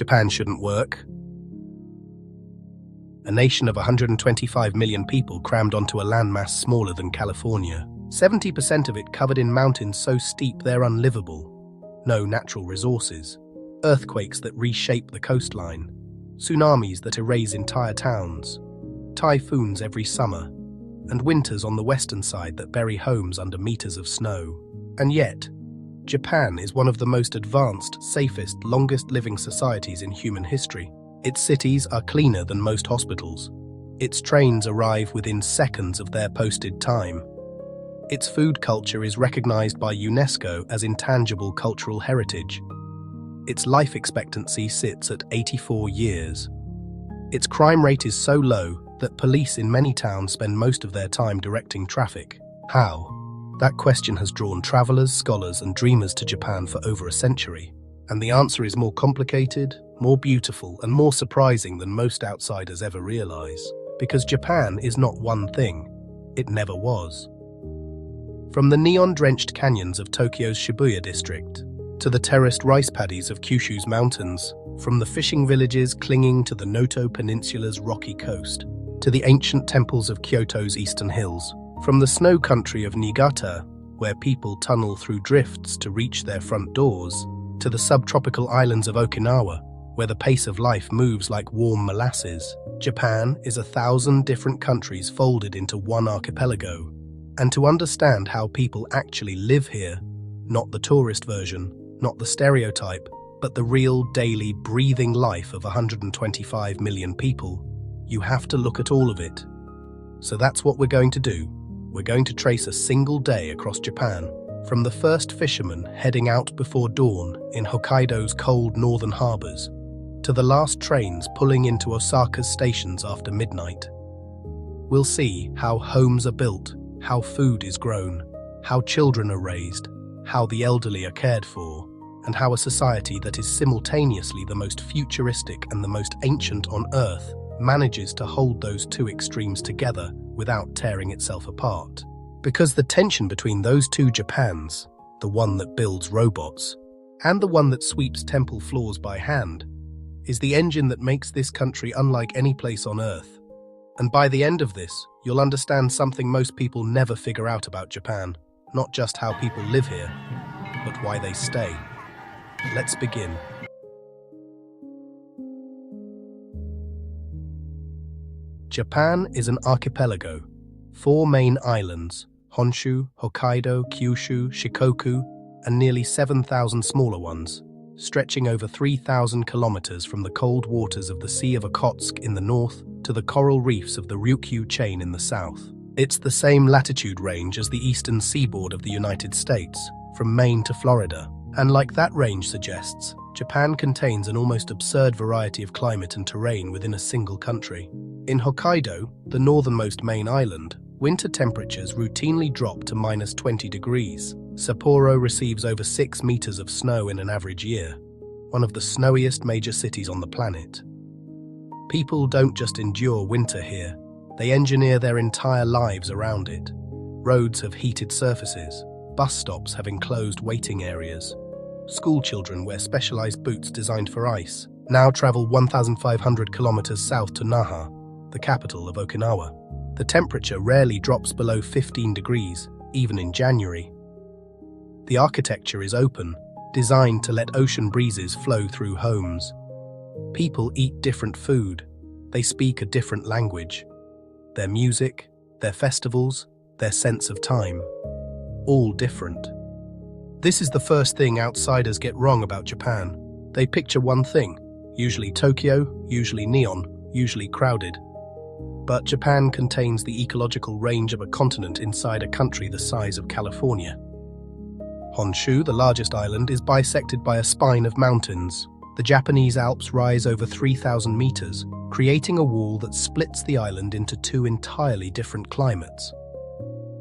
Japan shouldn't work. A nation of 125 million people crammed onto a landmass smaller than California. 70% of it covered in mountains so steep they're unlivable. No natural resources. Earthquakes that reshape the coastline. Tsunamis that erase entire towns. Typhoons every summer. And winters on the western side that bury homes under meters of snow. And yet, Japan is one of the most advanced, safest, longest-living societies in human history. Its cities are cleaner than most hospitals. Its trains arrive within seconds of their posted time. Its food culture is recognized by UNESCO as intangible cultural heritage. Its life expectancy sits at 84 years. Its crime rate is so low that police in many towns spend most of their time directing traffic. How? That question has drawn travelers, scholars, and dreamers to Japan for over a century. And the answer is more complicated, more beautiful, and more surprising than most outsiders ever realize. Because Japan is not one thing. It never was. From the neon-drenched canyons of Tokyo's Shibuya district, to the terraced rice paddies of Kyushu's mountains, from the fishing villages clinging to the Noto Peninsula's rocky coast, to the ancient temples of Kyoto's eastern hills, from the snow country of Niigata, where people tunnel through drifts to reach their front doors, to the subtropical islands of Okinawa, where the pace of life moves like warm molasses. Japan is 1,000 different countries folded into one archipelago. And to understand how people actually live here, not the tourist version, not the stereotype, but the real daily breathing life of 125 million people, you have to look at all of it. So that's what we're going to do. We're going to trace a single day across Japan, from the first fisherman heading out before dawn in Hokkaido's cold northern harbors, to the last trains pulling into Osaka's stations after midnight. We'll see how homes are built, how food is grown, how children are raised, how the elderly are cared for, and how a society that is simultaneously the most futuristic and the most ancient on Earth manages to hold those two extremes together without tearing itself apart. Because the tension between those two Japans, the one that builds robots and the one that sweeps temple floors by hand, is the engine that makes this country unlike any place on Earth. And by the end of this, you'll understand something most people never figure out about Japan, not just how people live here, but why they stay. Let's begin. Japan is an archipelago, 4 main islands, Honshu, Hokkaido, Kyushu, Shikoku, and nearly 7,000 smaller ones, stretching over 3,000 kilometers from the cold waters of the Sea of Okhotsk in the north to the coral reefs of the Ryukyu chain in the south. It's the same latitude range as the eastern seaboard of the United States, from Maine to Florida. And like that range suggests, Japan contains an almost absurd variety of climate and terrain within a single country. In Hokkaido, the northernmost main island, winter temperatures routinely drop to -20 degrees. Sapporo receives over 6 meters of snow in an average year, one of the snowiest major cities on the planet. People don't just endure winter here, they engineer their entire lives around it. Roads have heated surfaces, bus stops have enclosed waiting areas. School children wear specialized boots designed for ice, now travel 1,500 kilometers south to Nara, the capital of Okinawa. The temperature rarely drops below 15 degrees, even in January. The architecture is open, designed to let ocean breezes flow through homes. People eat different food, they speak a different language. Their music, their festivals, their sense of time, all different. This is the first thing outsiders get wrong about Japan. They picture one thing, usually Tokyo, usually neon, usually crowded. But Japan contains the ecological range of a continent inside a country the size of California. Honshu, the largest island, is bisected by a spine of mountains. The Japanese Alps rise over 3,000 meters, creating a wall that splits the island into 2 entirely different climates.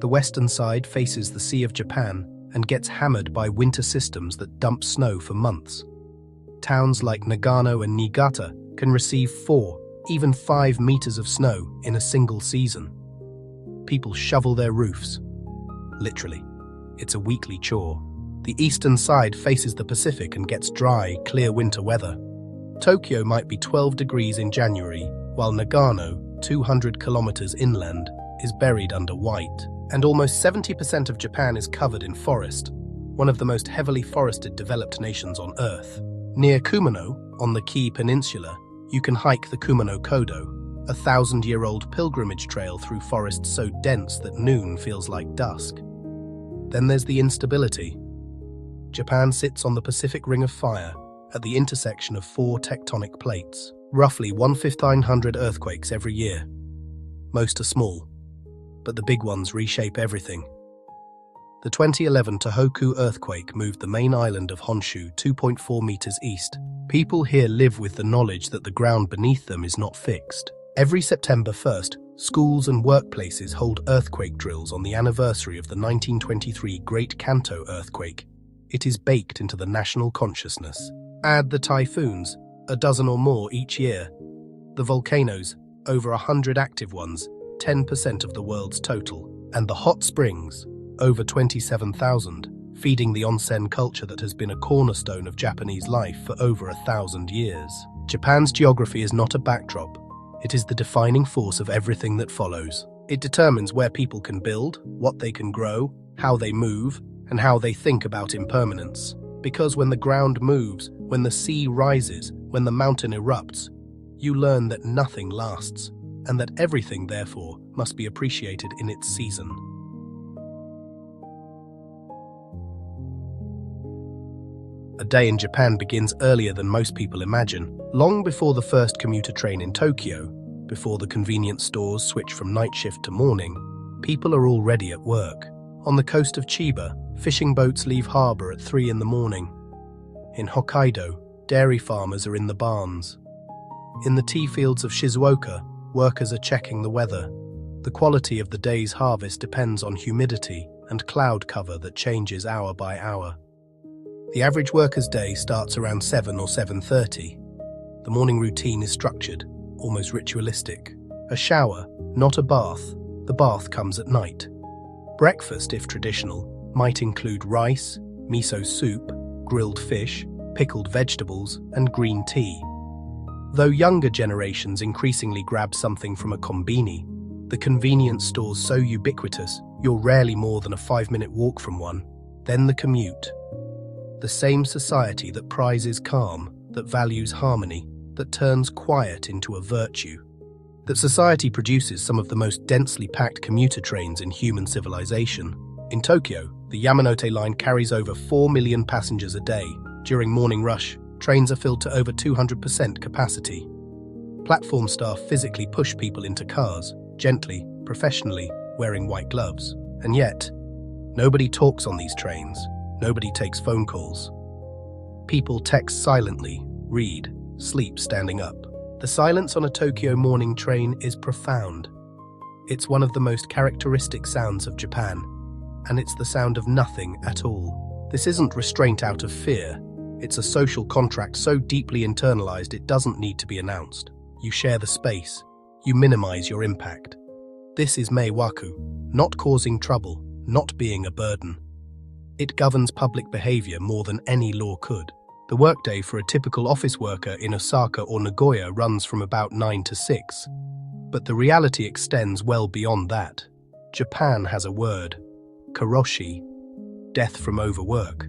The western side faces the Sea of Japan and gets hammered by winter systems that dump snow for months. Towns like Nagano and Niigata can receive 4, even 5 meters of snow in a single season. People shovel their roofs. Literally, it's a weekly chore. The eastern side faces the Pacific and gets dry, clear winter weather. Tokyo might be 12 degrees in January, while Nagano, 200 kilometers inland, is buried under white. And almost 70% of Japan is covered in forest, one of the most heavily forested developed nations on Earth. Near Kumano, on the Kii Peninsula, you can hike the Kumano Kodo, a 1,000-year-old pilgrimage trail through forests so dense that noon feels like dusk. Then there's the instability. Japan sits on the Pacific Ring of Fire, at the intersection of 4 tectonic plates, roughly 1,500 earthquakes every year. Most are small, but the big ones reshape everything. The 2011 Tohoku earthquake moved the main island of Honshu 2.4 meters east. People here live with the knowledge that the ground beneath them is not fixed. Every September 1st, schools and workplaces hold earthquake drills on the anniversary of the 1923 Great Kanto earthquake. It is baked into the national consciousness. Add the typhoons, a dozen or more each year. The volcanoes, over 100 active ones, 10% of the world's total. And the hot springs, over 27,000, feeding the onsen culture that has been a cornerstone of Japanese life for over 1,000 years. Japan's geography is not a backdrop. It is the defining force of everything that follows. It determines where people can build, what they can grow, how they move, and how they think about impermanence. Because when the ground moves, when the sea rises, when the mountain erupts, you learn that nothing lasts, and that everything, therefore, must be appreciated in its season. A day in Japan begins earlier than most people imagine. Long before the first commuter train in Tokyo, before the convenience stores switch from night shift to morning, people are already at work. On the coast of Chiba, fishing boats leave harbor at 3 in the morning. In Hokkaido, dairy farmers are in the barns. In the tea fields of Shizuoka, workers are checking the weather. The quality of the day's harvest depends on humidity and cloud cover that changes hour by hour. The average worker's day starts around 7 or 7:30. The morning routine is structured, almost ritualistic. A shower, not a bath. The bath comes at night. Breakfast, if traditional, might include rice, miso soup, grilled fish, pickled vegetables, and green tea. Though younger generations increasingly grab something from a konbini, the convenience stores so ubiquitous you're rarely more than a 5-minute walk from one. Then the commute. The same society that prizes calm, that values harmony, that turns quiet into a virtue. That society produces some of the most densely packed commuter trains in human civilization. In Tokyo, the Yamanote line carries over 4 million passengers a day. During morning rush, trains are filled to over 200% capacity. Platform staff physically push people into cars, gently, professionally, wearing white gloves. And yet, nobody talks on these trains. Nobody takes phone calls. People text silently, read, sleep standing up. The silence on a Tokyo morning train is profound. It's one of the most characteristic sounds of Japan, and it's the sound of nothing at all. This isn't restraint out of fear. It's a social contract so deeply internalized it doesn't need to be announced. You share the space. You minimize your impact. This is meiwaku, not causing trouble, not being a burden. It governs public behavior more than any law could. The workday for a typical office worker in Osaka or Nagoya runs from about 9 to 6. But the reality extends well beyond that. Japan has a word, karoshi, death from overwork.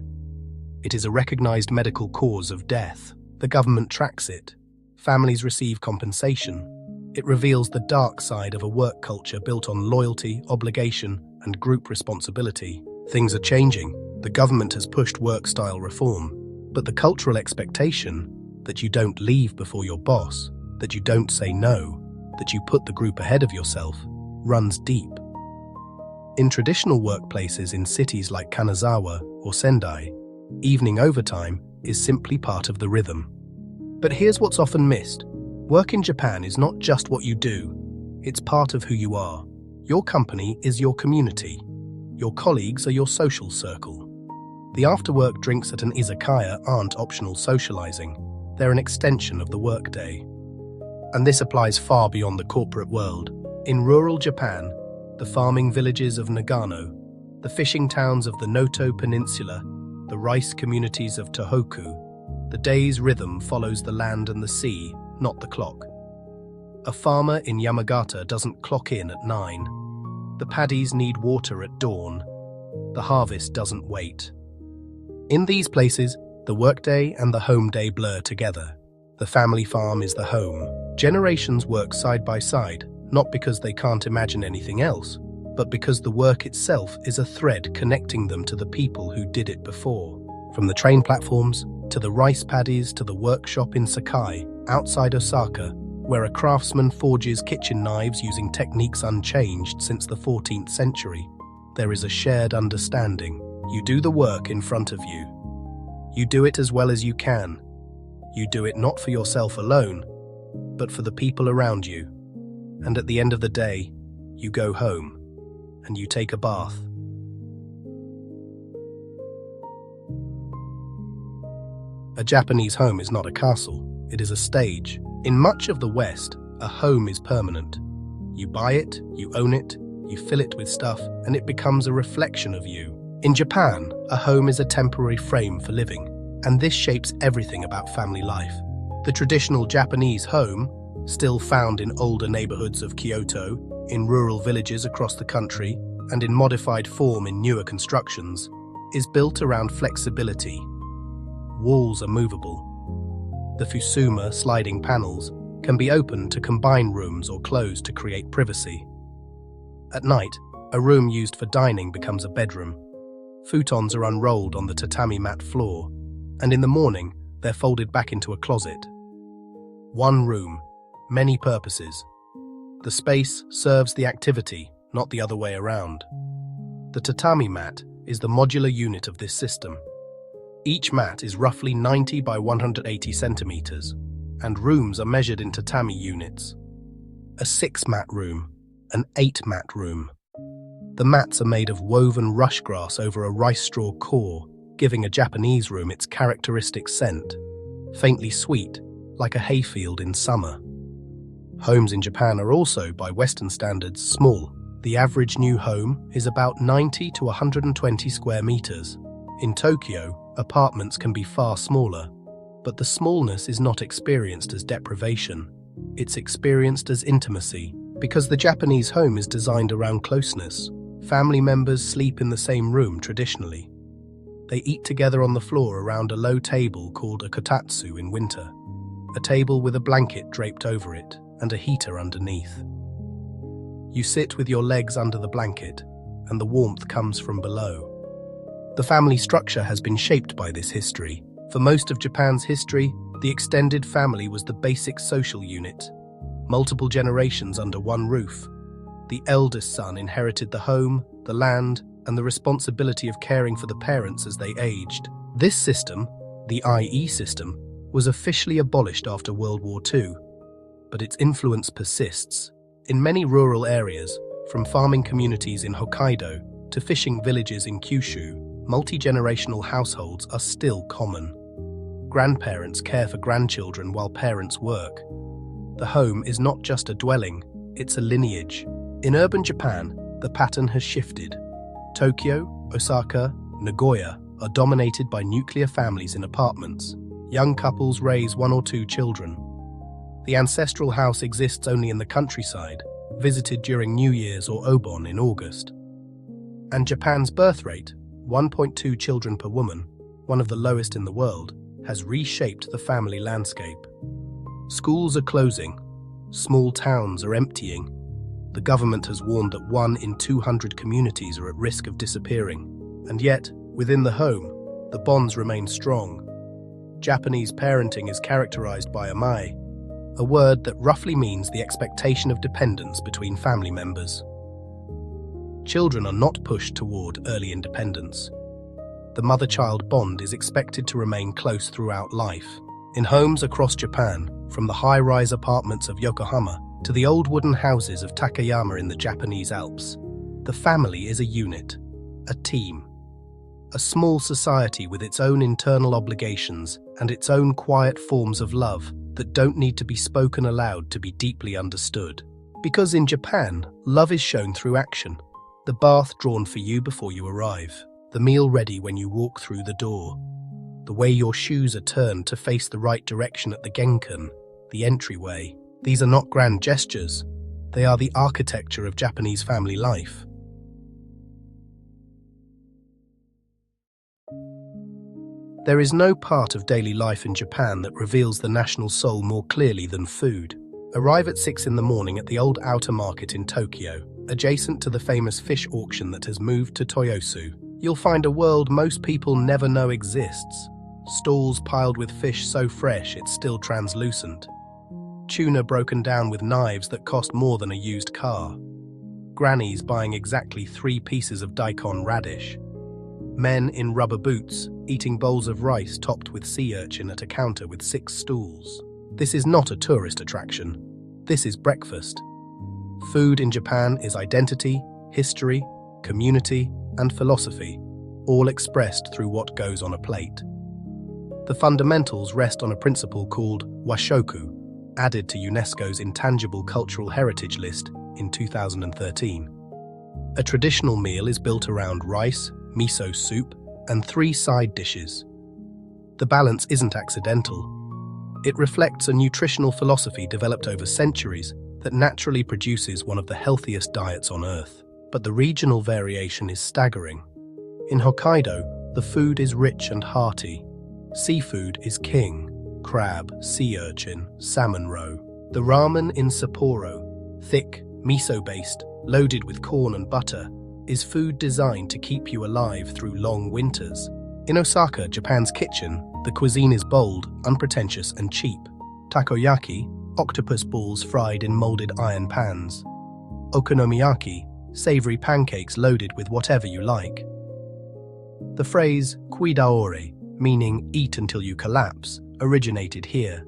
It is a recognized medical cause of death. The government tracks it. Families receive compensation. It reveals the dark side of a work culture built on loyalty, obligation, and group responsibility. Things are changing. The government has pushed work-style reform. But the cultural expectation that you don't leave before your boss, that you don't say no, that you put the group ahead of yourself, runs deep. In traditional workplaces in cities like Kanazawa or Sendai, evening overtime is simply part of the rhythm. But here's what's often missed. Work in Japan is not just what you do, it's part of who you are. Your company is your community. Your colleagues are your social circle. The after-work drinks at an izakaya aren't optional socializing. They're an extension of the workday. And this applies far beyond the corporate world. In rural Japan, the farming villages of Nagano, the fishing towns of the Noto Peninsula, the rice communities of Tohoku, The day's rhythm follows the land and the sea, not the clock. A farmer in Yamagata doesn't clock in at 9. The paddies need water at dawn. The harvest doesn't wait. In these places, the workday and the home day blur together. The family farm is the home. Generations work side by side, not because they can't imagine anything else, but because the work itself is a thread connecting them to the people who did it before. From the train platforms, to the rice paddies, to the workshop in Sakai, outside Osaka, where a craftsman forges kitchen knives using techniques unchanged since the 14th century, there is a shared understanding. You do the work in front of you. You do it as well as you can. You do it not for yourself alone, but for the people around you. And at the end of the day, you go home and you take a bath. A Japanese home is not a castle, it is a stage. In much of the West, a home is permanent. You buy it, you own it, you fill it with stuff, and it becomes a reflection of you. In Japan, a home is a temporary frame for living, and this shapes everything about family life. The traditional Japanese home, still found in older neighborhoods of Kyoto, in rural villages across the country, and in modified form in newer constructions, is built around flexibility. Walls are movable. The fusuma, sliding panels, can be opened to combine rooms or closed to create privacy. At night, a room used for dining becomes a bedroom. Futons are unrolled on the tatami mat floor, and in the morning, they're folded back into a closet. One room, many purposes. The space serves the activity, not the other way around. The tatami mat is the modular unit of this system. Each mat is roughly 90 by 180 centimeters, and rooms are measured in tatami units. A 6-mat room, an 8-mat room. The mats are made of woven rush grass over a rice straw core, giving a Japanese room its characteristic scent, faintly sweet, like a hayfield in summer. Homes in Japan are also, by Western standards, small. The average new home is about 90 to 120 square meters. In Tokyo, apartments can be far smaller, but the smallness is not experienced as deprivation. It's experienced as intimacy, because the Japanese home is designed around closeness. Family members sleep in the same room traditionally. They eat together on the floor around a low table called a kotatsu in winter, a table with a blanket draped over it and a heater underneath. You sit with your legs under the blanket, and the warmth comes from below. The family structure has been shaped by this history. For most of Japan's history, the extended family was the basic social unit. Multiple generations under one roof. The eldest son inherited the home, the land, and the responsibility of caring for the parents as they aged. This system, the IE system, was officially abolished after World War II, but its influence persists. In many rural areas, from farming communities in Hokkaido to fishing villages in Kyushu, multi-generational households are still common. Grandparents care for grandchildren while parents work. The home is not just a dwelling, it's a lineage. In urban Japan, the pattern has shifted. Tokyo, Osaka, Nagoya are dominated by nuclear families in apartments. Young couples raise 1 or 2 children. The ancestral house exists only in the countryside, visited during New Year's or Obon in August. And Japan's birth rate, 1.2 children per woman, one of the lowest in the world, has reshaped the family landscape. Schools are closing. Small towns are emptying. The government has warned that 1 in 200 communities are at risk of disappearing. And yet, within the home, the bonds remain strong. Japanese parenting is characterized by amae, a word that roughly means the expectation of dependence between family members. Children are not pushed toward early independence. The mother-child bond is expected to remain close throughout life. In homes across Japan, from the high-rise apartments of Yokohama to the old wooden houses of Takayama in the Japanese Alps, the family is a unit, a team. A small society with its own internal obligations and its own quiet forms of love that don't need to be spoken aloud to be deeply understood. Because in Japan, love is shown through action. The bath drawn for you before you arrive. The meal ready when you walk through the door. the way your shoes are turned to face the right direction at the genkan, the entryway. These are not grand gestures. They are the architecture of Japanese family life. There is no part of daily life in Japan that reveals the national soul more clearly than food. Arrive at 6 in the morning at the old outer market in Tokyo, adjacent to the famous fish auction that has moved to Toyosu. You'll find a world most people never know exists. Stalls piled with fish so fresh it's still translucent. Tuna broken down with knives that cost more than a used car. Grannies buying exactly 3 pieces of daikon radish. Men in rubber boots eating bowls of rice topped with sea urchin at a counter with 6 stools. This is not a tourist attraction. This is breakfast. Food in Japan is identity, history, community, and philosophy, all expressed through what goes on a plate. The fundamentals rest on a principle called washoku, added to UNESCO's Intangible Cultural Heritage List in 2013. A traditional meal is built around rice, miso soup, and 3 side dishes. The balance isn't accidental. It reflects a nutritional philosophy developed over centuries that naturally produces one of the healthiest diets on Earth. But the regional variation is staggering. In Hokkaido, the food is rich and hearty. Seafood is king: crab, sea urchin, salmon roe. The ramen in Sapporo, thick, miso-based, loaded with corn and butter, is food designed to keep you alive through long winters. In Osaka, Japan's kitchen, the cuisine is bold, unpretentious, and cheap. Takoyaki, octopus balls fried in molded iron pans. Okonomiyaki, savory pancakes loaded with whatever you like. The phrase kuidaore, meaning eat until you collapse, originated here.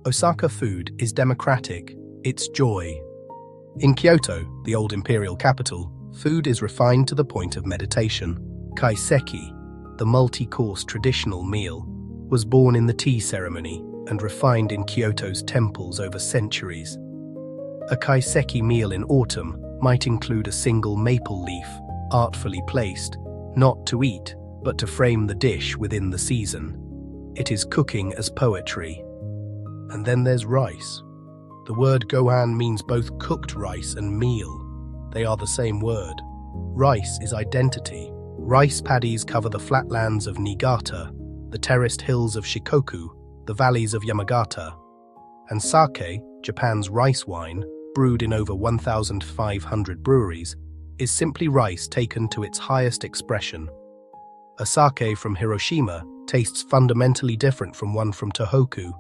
Osaka food is democratic, it's joy. In Kyoto, the old imperial capital, food is refined to the point of meditation. Kaiseki, the multi-course traditional meal, was born in the tea ceremony and refined in Kyoto's temples over centuries. A kaiseki meal in autumn might include a single maple leaf, artfully placed, not to eat, but to frame the dish within the season. It is cooking as poetry. And then there's rice. The word gohan means both cooked rice and meal. They are the same word. Rice is identity. Rice paddies cover the flatlands of Niigata, the terraced hills of Shikoku, the valleys of Yamagata. And sake, Japan's rice wine, brewed in over 1,500 breweries, is simply rice taken to its highest expression. A sake from Hiroshima tastes fundamentally different from one from Tohoku.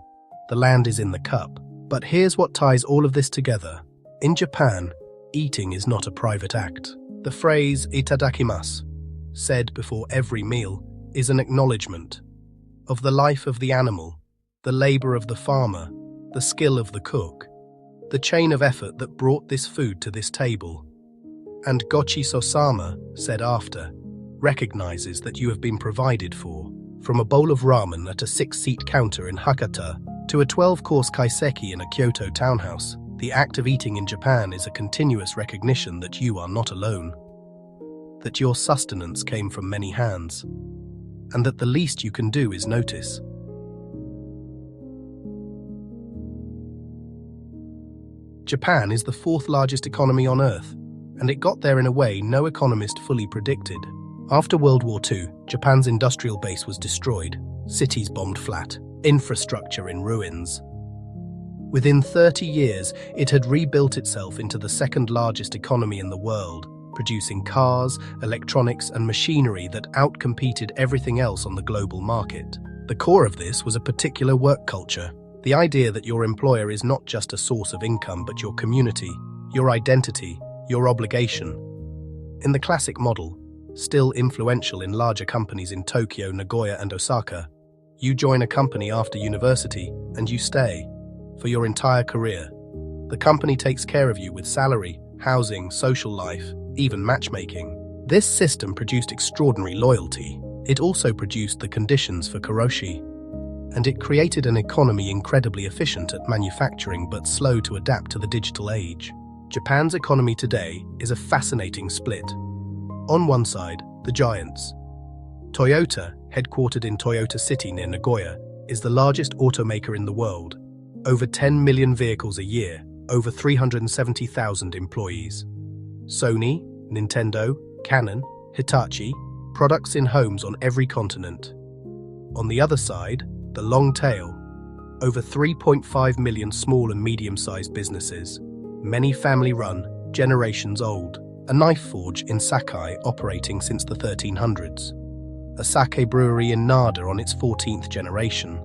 The land is in the cup. But here's what ties all of this together. In Japan, eating is not a private act. The phrase itadakimasu, said before every meal, is an acknowledgement of the life of the animal, the labor of the farmer, the skill of the cook, the chain of effort that brought this food to this table. And gochi-so-sama, said after, recognizes that you have been provided for. From a bowl of ramen at a 6-seat counter in Hakata to a 12-course kaiseki in a Kyoto townhouse, the act of eating in Japan is a continuous recognition that you are not alone, that your sustenance came from many hands, and that the least you can do is notice. Japan is the 4th largest economy on Earth, and it got there in a way no economist fully predicted. After World War II, Japan's industrial base was destroyed, cities bombed flat, infrastructure in ruins. Within 30 years, it had rebuilt itself into the 2nd largest economy in the world, producing cars, electronics, and machinery that outcompeted everything else on the global market. The core of this was a particular work culture, the idea that your employer is not just a source of income but your community, your identity, your obligation. In the classic model, still influential in larger companies in Tokyo, Nagoya, and Osaka, you join a company after university and you stay for your entire career. The company takes care of you with salary, housing, social life, even matchmaking. This system produced extraordinary loyalty. It also produced the conditions for karoshi, and it created an economy incredibly efficient at manufacturing but slow to adapt to the digital age. Japan's economy today is a fascinating split. On one side, the giants. Toyota, headquartered in Toyota City near Nagoya, is the largest automaker in the world. Over 10 million vehicles a year, over 370,000 employees. Sony, Nintendo, Canon, Hitachi, products in homes on every continent. On the other side, the long tail, over 3.5 million small and medium-sized businesses, many family-run, generations old. A knife forge in Sakai operating since the 1300s. A sake brewery in Nara on its 14th generation.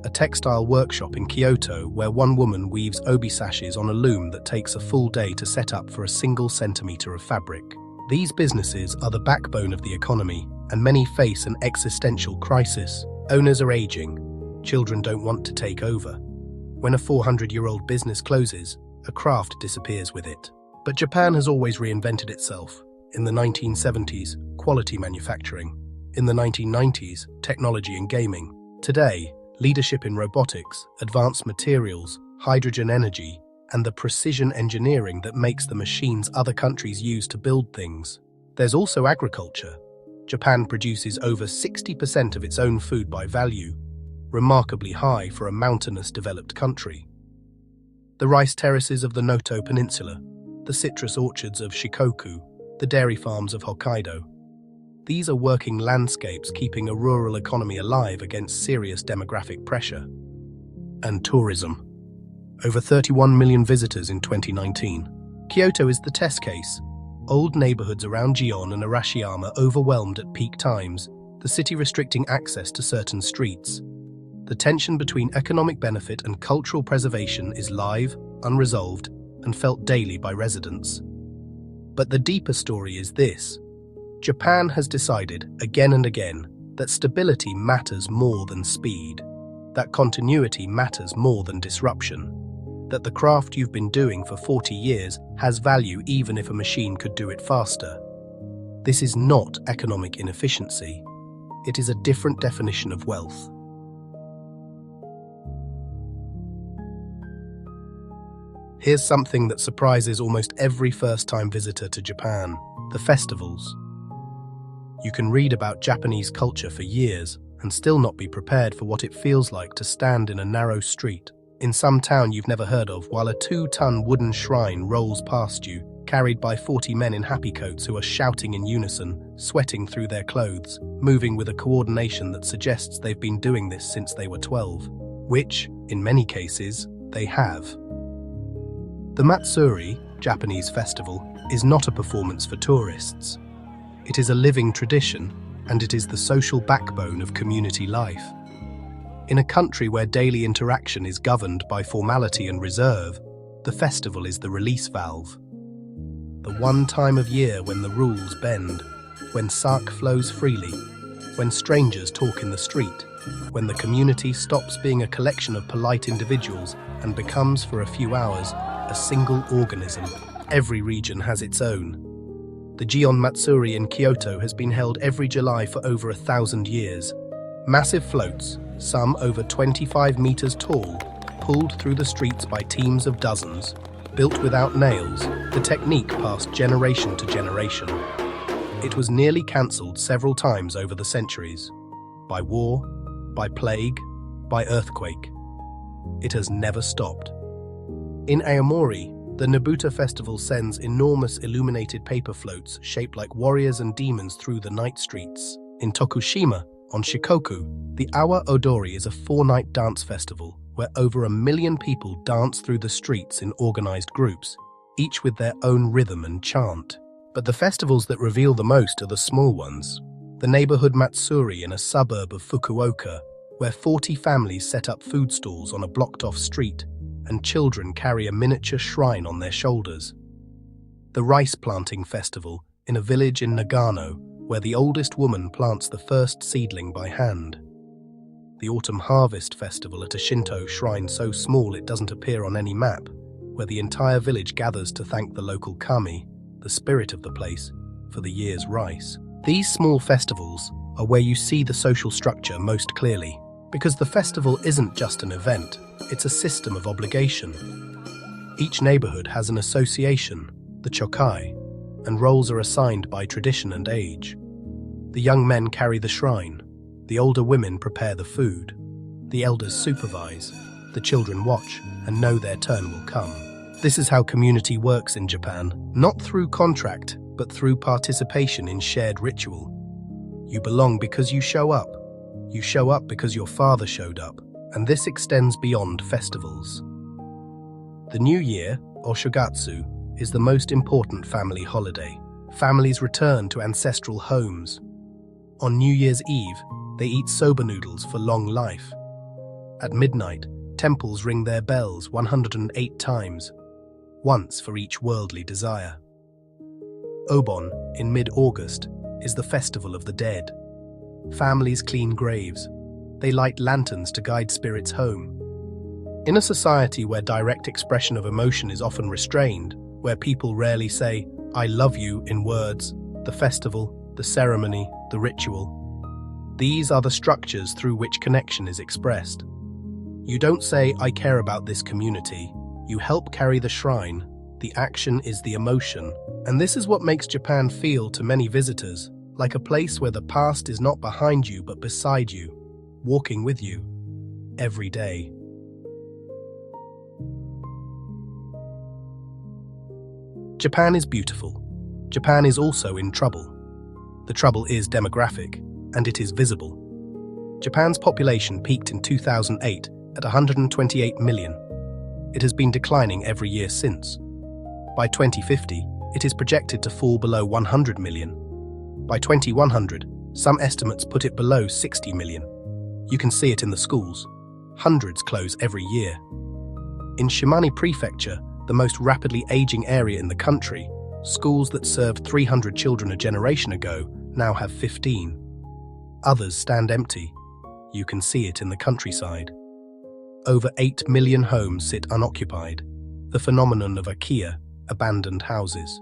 A textile workshop in Kyoto where one woman weaves obi sashes on a loom that takes a full day to set up for a single centimeter of fabric. These businesses are the backbone of the economy, and many face an existential crisis. Owners are aging. Children don't want to take over. When a 400-year-old business closes, a craft disappears with it. But Japan has always reinvented itself. In the 1970s, quality manufacturing. In the 1990s, technology and gaming. Today, leadership in robotics, advanced materials, hydrogen energy, and the precision engineering that makes the machines other countries use to build things. There's also agriculture. Japan produces over 60% of its own food by value, remarkably high for a mountainous developed country. The rice terraces of the Noto Peninsula, the citrus orchards of Shikoku, the dairy farms of Hokkaido. These are working landscapes keeping a rural economy alive against serious demographic pressure. And tourism. Over 31 million visitors in 2019. Kyoto is the test case. Old neighborhoods around Gion and Arashiyama overwhelmed at peak times, the city restricting access to certain streets. The tension between economic benefit and cultural preservation is live, unresolved, and felt daily by residents. But the deeper story is this. Japan has decided, again and again, that stability matters more than speed, that continuity matters more than disruption, that the craft you've been doing for 40 years has value even if a machine could do it faster. This is not economic inefficiency. It is a different definition of wealth. Here's something that surprises almost every first-time visitor to Japan: the festivals. You can read about Japanese culture for years and still not be prepared for what it feels like to stand in a narrow street in some town you've never heard of while a 2-ton wooden shrine rolls past you, carried by 40 men in happy coats who are shouting in unison, sweating through their clothes, moving with a coordination that suggests they've been doing this since they were 12, which, in many cases, they have. The Matsuri, Japanese festival, is not a performance for tourists. It is a living tradition, and it is the social backbone of community life. In a country where daily interaction is governed by formality and reserve, the festival is the release valve. The one time of year when the rules bend, when sake flows freely, when strangers talk in the street, when the community stops being a collection of polite individuals and becomes, for a few hours, a single organism. Every region has its own. The Gion Matsuri in Kyoto has been held every July for over 1,000 years. Massive floats, some over 25 meters tall, pulled through the streets by teams of dozens, built without nails, the technique passed generation to generation. It was nearly cancelled several times over the centuries. By war, by plague, by earthquake. It has never stopped. In Aomori, the Nobuta festival sends enormous illuminated paper floats shaped like warriors and demons through the night streets. In Tokushima, on Shikoku, the Awa Odori is a 4-night dance festival where over 1 million people dance through the streets in organized groups, each with their own rhythm and chant. But the festivals that reveal the most are the small ones. The neighborhood Matsuri in a suburb of Fukuoka, where 40 families set up food stalls on a blocked-off street, and children carry a miniature shrine on their shoulders. The rice planting festival in a village in Nagano, where the oldest woman plants the first seedling by hand. The autumn harvest festival at a Shinto shrine so small it doesn't appear on any map, where the entire village gathers to thank the local kami, the spirit of the place, for the year's rice. These small festivals are where you see the social structure most clearly, because the festival isn't just an event, it's a system of obligation. Each neighborhood has an association, the chokai, and roles are assigned by tradition and age. The young men carry the shrine, The older women prepare the food. The elders supervise. The children watch and know their turn will come. This is how community works in Japan, not through contract, but through participation in shared ritual. You belong because you show up. You show up because your father showed up, and this extends beyond festivals. The New Year, or Shogatsu, is the most important family holiday. Families return to ancestral homes. On New Year's Eve, they eat soba noodles for long life. At midnight, temples ring their bells 108 times, once for each worldly desire. Obon, in mid-August, is the festival of the dead. Families clean graves. They light lanterns to guide spirits home. In a society where direct expression of emotion is often restrained, where people rarely say, "I love you" in words, the festival, the ceremony, the ritual, these are the structures through which connection is expressed. You don't say, "I care about this community." You help carry the shrine. The action is the emotion. And this is what makes Japan feel to many visitors like a place where the past is not behind you but beside you, walking with you, every day. Japan is beautiful. Japan is also in trouble. The trouble is demographic, and it is visible. Japan's population peaked in 2008 at 128 million. It has been declining every year since. By 2050, it is projected to fall below 100 million. By 2100, some estimates put it below 60 million. You can see it in the schools. Hundreds close every year. In Shimane Prefecture, the most rapidly aging area in the country, schools that served 300 children a generation ago now have 15. Others stand empty. You can see it in the countryside. Over 8 million homes sit unoccupied, the phenomenon of IKEA, abandoned houses.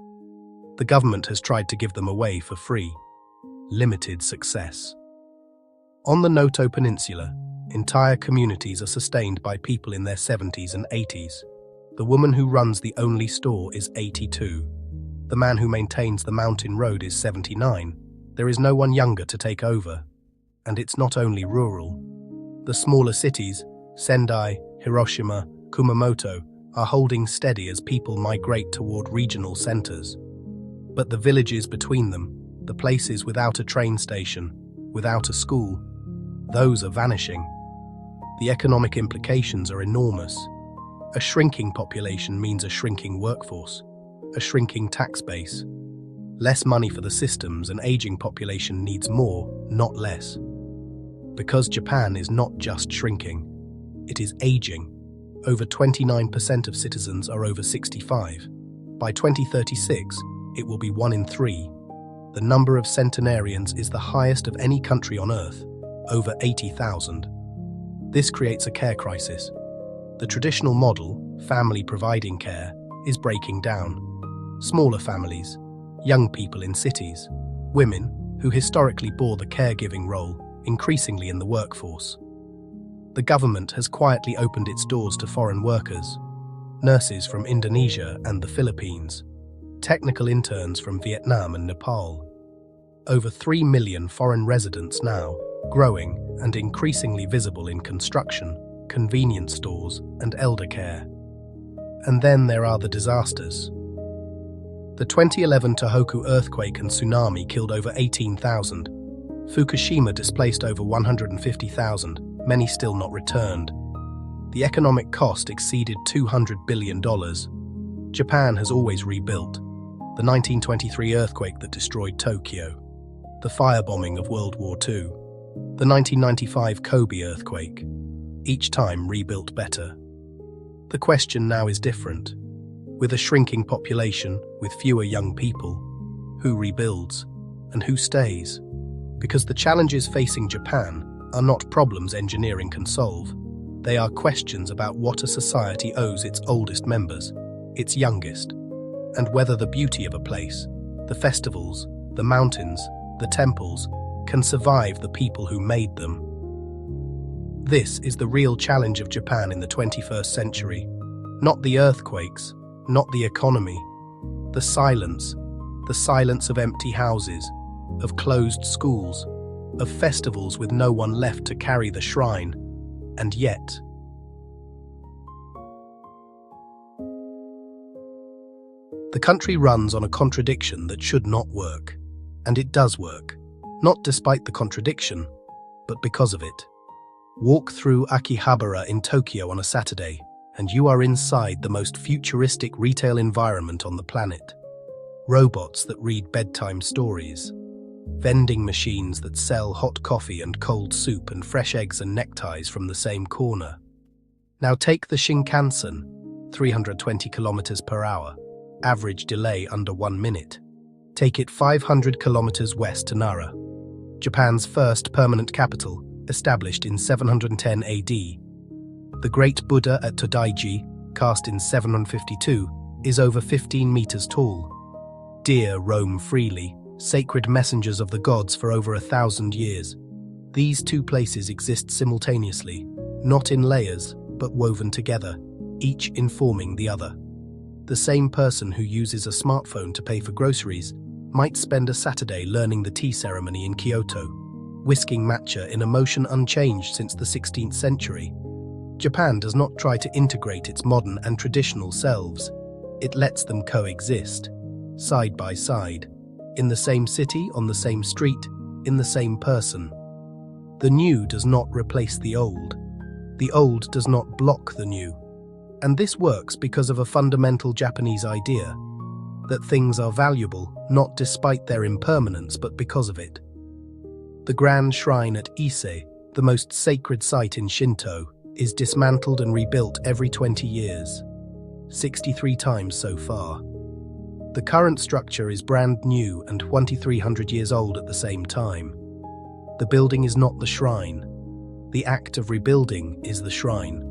The government has tried to give them away for free. Limited success. On the Noto Peninsula, entire communities are sustained by people in their 70s and 80s. The woman who runs the only store is 82. The man who maintains the mountain road is 79. There is no one younger to take over. And it's not only rural. The smaller cities, Sendai, Hiroshima, Kumamoto, are holding steady as people migrate toward regional centers. But the villages between them, the places without a train station, without a school, those are vanishing. The economic implications are enormous. A shrinking population means a shrinking workforce, a shrinking tax base. Less money for the systems, an aging population needs more, not less. Because Japan is not just shrinking, it is aging. Over 29% of citizens are over 65. By 2036, it will be 1 in 3. The number of centenarians is the highest of any country on Earth, over 80,000. This creates a care crisis. The traditional model, family providing care, is breaking down. Smaller families, young people in cities, women, who historically bore the caregiving role, increasingly in the workforce. The government has quietly opened its doors to foreign workers, nurses from Indonesia and the Philippines, technical interns from Vietnam and Nepal. Over 3 million foreign residents now, growing and increasingly visible in construction, convenience stores and elder care. And then there are the disasters. The 2011 Tohoku earthquake and tsunami killed over 18,000. Fukushima displaced over 150,000, many still not returned. The economic cost exceeded $200 billion. Japan has always rebuilt. The 1923 earthquake that destroyed Tokyo. The firebombing of World War II. The 1995 Kobe earthquake. Each time rebuilt better. The question now is different. With a shrinking population, with fewer young people, who rebuilds and who stays? Because the challenges facing Japan are not problems engineering can solve. They are questions about what a society owes its oldest members, its youngest, and whether the beauty of a place, the festivals, the mountains, the temples, can survive the people who made them. This is the real challenge of Japan in the 21st century. Not the earthquakes, not the economy. The silence of empty houses, of closed schools, of festivals with no one left to carry the shrine. And yet, the country runs on a contradiction that should not work. And it does work, not despite the contradiction, but because of it. Walk through Akihabara in Tokyo on a Saturday, and you are inside the most futuristic retail environment on the planet. Robots that read bedtime stories, vending machines that sell hot coffee and cold soup and fresh eggs and neckties from the same corner. Now take the Shinkansen, 320 kilometers per hour, average delay under 1 minute. Take it 500 kilometers west to Nara, Japan's first permanent capital, established in 710 AD. The Great Buddha at Todaiji, cast in 752, is over 15 meters tall. Deer roam freely, sacred messengers of the gods for over 1,000 years. These two places exist simultaneously, not in layers, but woven together, each informing the other. The same person who uses a smartphone to pay for groceries might spend a Saturday learning the tea ceremony in Kyoto, whisking matcha in a motion unchanged since the 16th century. Japan does not try to integrate its modern and traditional selves. It lets them coexist, side by side, in the same city, on the same street, in the same person. The new does not replace the old. The old does not block the new. And this works because of a fundamental Japanese idea, that things are valuable, not despite their impermanence, but because of it. The grand shrine at Ise, the most sacred site in Shinto, is dismantled and rebuilt every 20 years, 63 times so far. The current structure is brand new and 2,300 years old at the same time. The building is not the shrine. The act of rebuilding is the shrine.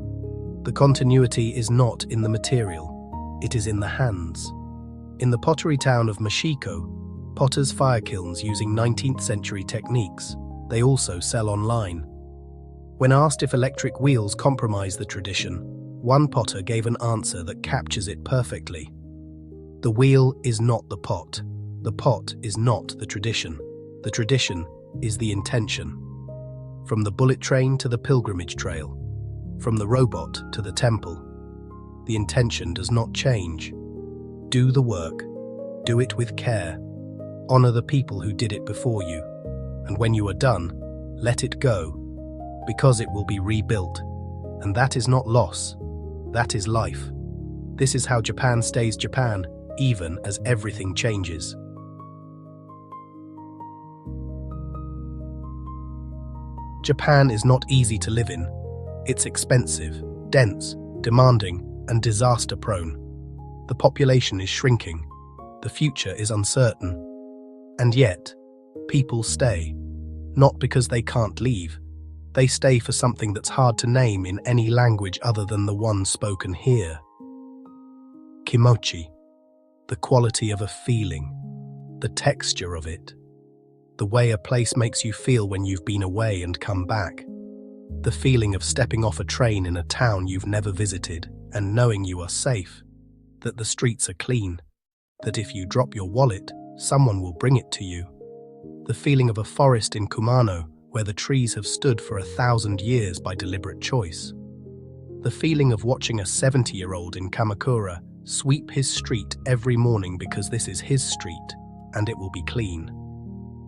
The continuity is not in the material, it is in the hands. In the pottery town of Mashiko, potters fire kilns using 19th century techniques. They also sell online. When asked if electric wheels compromise the tradition, one potter gave an answer that captures it perfectly. The wheel is not the pot is not the tradition is the intention. From the bullet train to the pilgrimage trail, from the robot to the temple, the intention does not change. Do the work, do it with care, honor the people who did it before you, and when you are done, let it go, because it will be rebuilt. And that is not loss, that is life. This is how Japan stays Japan, even as everything changes. Japan is not easy to live in. It's expensive, dense, demanding, and disaster-prone. The population is shrinking. The future is uncertain. And yet, people stay. Not because they can't leave. They stay for something that's hard to name in any language other than the one spoken here. Kimochi. The quality of a feeling. The texture of it. The way a place makes you feel when you've been away and come back. The feeling of stepping off a train in a town you've never visited and knowing you are safe, that the streets are clean, that if you drop your wallet, someone will bring it to you. The feeling of a forest in Kumano where the trees have stood for 1,000 years by deliberate choice. The feeling of watching a 70-year-old in Kamakura sweep his street every morning because this is his street and it will be clean.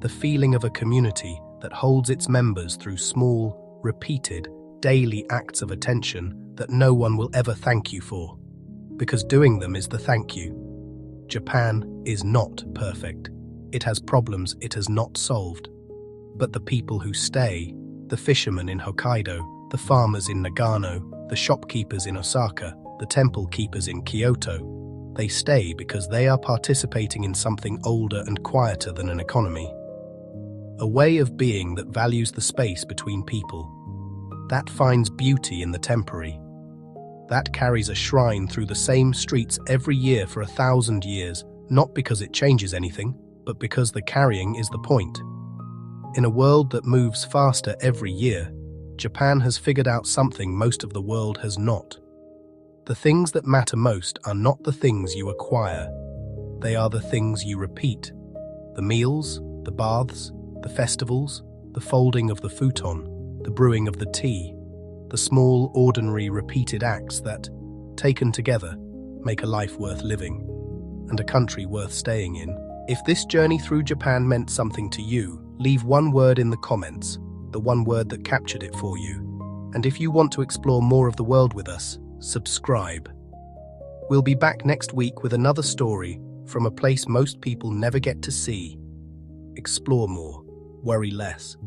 The feeling of a community that holds its members through small, repeated, daily acts of attention that no one will ever thank you for, because doing them is the thank you. Japan is not perfect. It has problems it has not solved. But the people who stay, the fishermen in Hokkaido, the farmers in Nagano, the shopkeepers in Osaka, the temple keepers in Kyoto, they stay because they are participating in something older and quieter than an economy. A way of being that values the space between people, that finds beauty in the temporary, that carries a shrine through the same streets every year for 1,000 years, not because it changes anything, but because the carrying is the point. In a world that moves faster every year, Japan has figured out something most of the world has not. The things that matter most are not the things you acquire. They are the things you repeat. The meals, the baths, the festivals, the folding of the futon, the brewing of the tea, the small, ordinary, repeated acts that, taken together, make a life worth living, and a country worth staying in. If this journey through Japan meant something to you, leave one word in the comments, the one word that captured it for you. And if you want to explore more of the world with us, subscribe. We'll be back next week with another story from a place most people never get to see. Explore more, worry less,